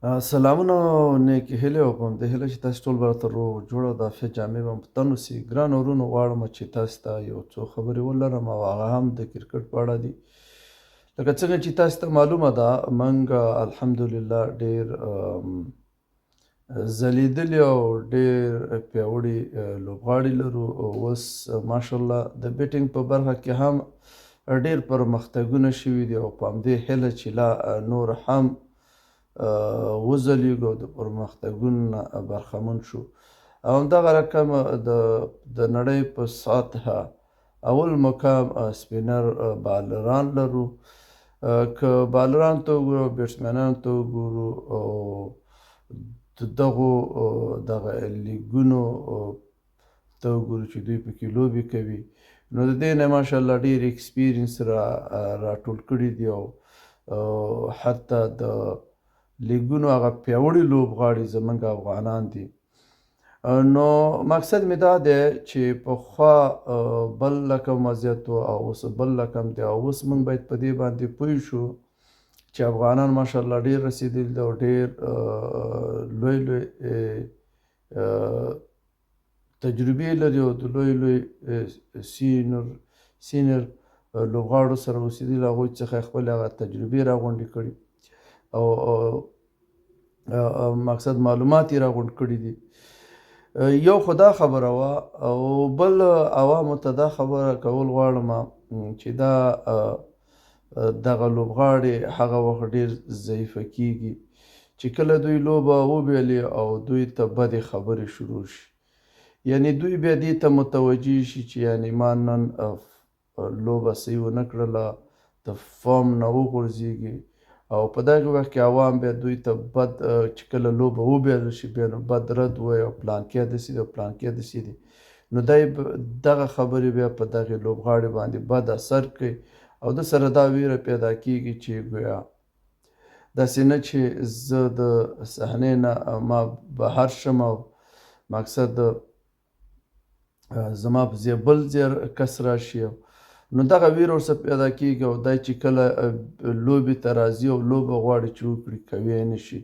سلامونه او نیکې هیلې او په همدې هیله چې تاسو ټول به راته روغ جوړ او د عافیت جامې به په تن اوسي. ګرانو وروڼو غواړم چې تاسو ته یو څو خبرې ولرم او هغه هم د کرکټ په اړه دي. لکه څنګه چې تاسو ته معلومه ده موږ الحمدلله ډېر ځلیدلي او ډېر پیاوړي لوبغاړي لرو. اوس ماشاءالله د بیټینګ په برخه کې هم ډېر پرمختګونه شوي دي او په همدې هیله چې لا نور هم وځلیږو او د پرمختګونو نه برخمن شو. او همدغه رقم د نړۍ په سطحه اول مقام سپینر بالران لرو. که بالران ته وګورو او بیټسمینانو ته وګورو او دغه لیګونو ته وګورو چې دوی پکې لوبې کوي، نو د دې نه ماشاءالله ډېر ایکسپیرینس راټول کړي دي او حتی د لیګونو هغه پیاوړي لوبغاړي زموږ افغانان دي. نو مقصد مې دا دی چې پخوا بل رقم وضعیت و او اوس بل رقم دی او اوس موږ باید په دې باندې پوه شو چې افغانان ماشاءالله ډېر رسېدلي دي او ډېر لوی تجربې لري او د لوی سینیر لوبغاړو سره اوسېدلي، هغوی څخه خپلې هغه تجربې راغونډې کړي او مقصد معلومات یې راغونډ کړي دي. یو خو دا خبره وه او بل عوامو ته دا خبره کول غواړم چې دا دغه لوبغاړي هغه وخت ډېر ضعیفه کېږي چې کله دوی لوبه وبایلي او دوی ته بدې خبرې شروع شي، یعنی دوی بیا دې ته متوجه شي چې یعنی ما نن لوبه صحیح ونه کړله، د فارم نه وغورځېږي او په دغه وخت کې عوام بیا دوی ته بد چې کله لوبه وبایلل شي بیا نو بد رد وایي او پلانکې داسې دی او پلانکې داسې دی، نو دی دغه خبرې بیا په دغې لوبغاړي باندې بد اثر کوي او ده سره دا ویره پیدا کېږي چې ګویا داسې نه چې زه د صحنې نه ما بهر شم او مقصد زما په ځای بل ځای کس راشي، نو دغه ویره ورسره پیدا کېږي او دی چې کله لوبې ته راځي او لوبه غواړي چې وکړي کوی یې نه شي،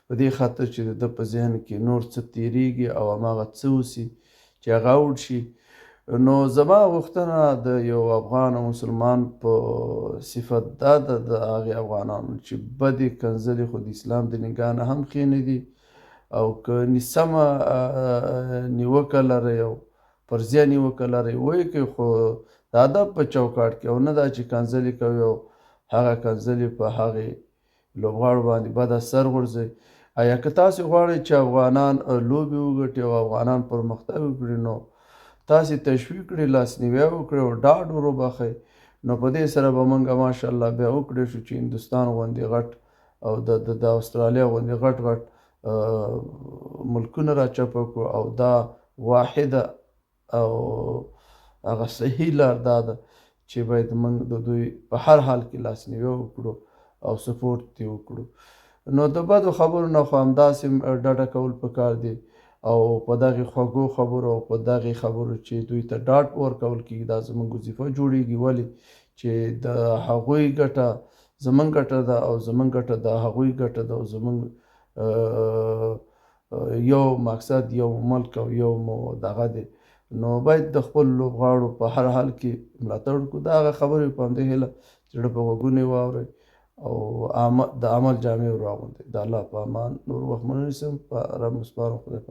په دې خاطر چې د ده په ذهن کې نور څه تېرېږي او هماغه څه اوسي چې هغه آوټ شي. نو زما غوښتنه د یو افغان او مسلمان په صفت دا ده د هغې افغانانو چې بدې کنځلې خو د اسلام د نګاه نه هم ښې نه دي او که سمه نیوکه لرئ او فرضیه نیوکه لرئ ویې کوئ خو د ادب په چوکاټ کې او نه دا چې کنځلې کوي او هغه کنځلې په هغې لوبغاړو باندې بد اثر غورځوي. ایا که تاسې غواړئ چې افغانان لوبې وګټي او افغانان پرمختګ وکړي نو تاسې تشویق کړئ، لاسنیوی وکړئ او ډاډ ور وبخئ، نو په دې سره به موږ ماشاءالله بیا وکړی شو چې هندوستان غوندې غټ او د استرالیا غوندې غټ ملکونه راچپه کړو او دا واحده او هغه صحیح لار دا ده چې باید موږ د دوی په هر حال کې لاسنیوی وکړو او سپورټ یې وکړو. نو د بدو خبرو نه خو همداسې ډډه کول پکار دي او په دغې خوږو خبرو او په دغې خبرو چې دوی ته ډاډ ورکول کېږي دا زموږ وظیفه جوړېږي، ولې چې د هغوی ګټه زموږ ګټه ده او زموږ ګټه د هغوی ګټه ده او زموږ یو مقصد یو ملک او یو دغه دی، نو باید د خپل لوبغاړو په هر حال کې ملاتړ وکړو. د هغه خبرې په همدې هیله چې زړه په غوږونو یې واورئ او د عمل جامې ور واغوندئ. د الله په امان نور وخت ونه نیسم، په رب مو سپارم، خدای په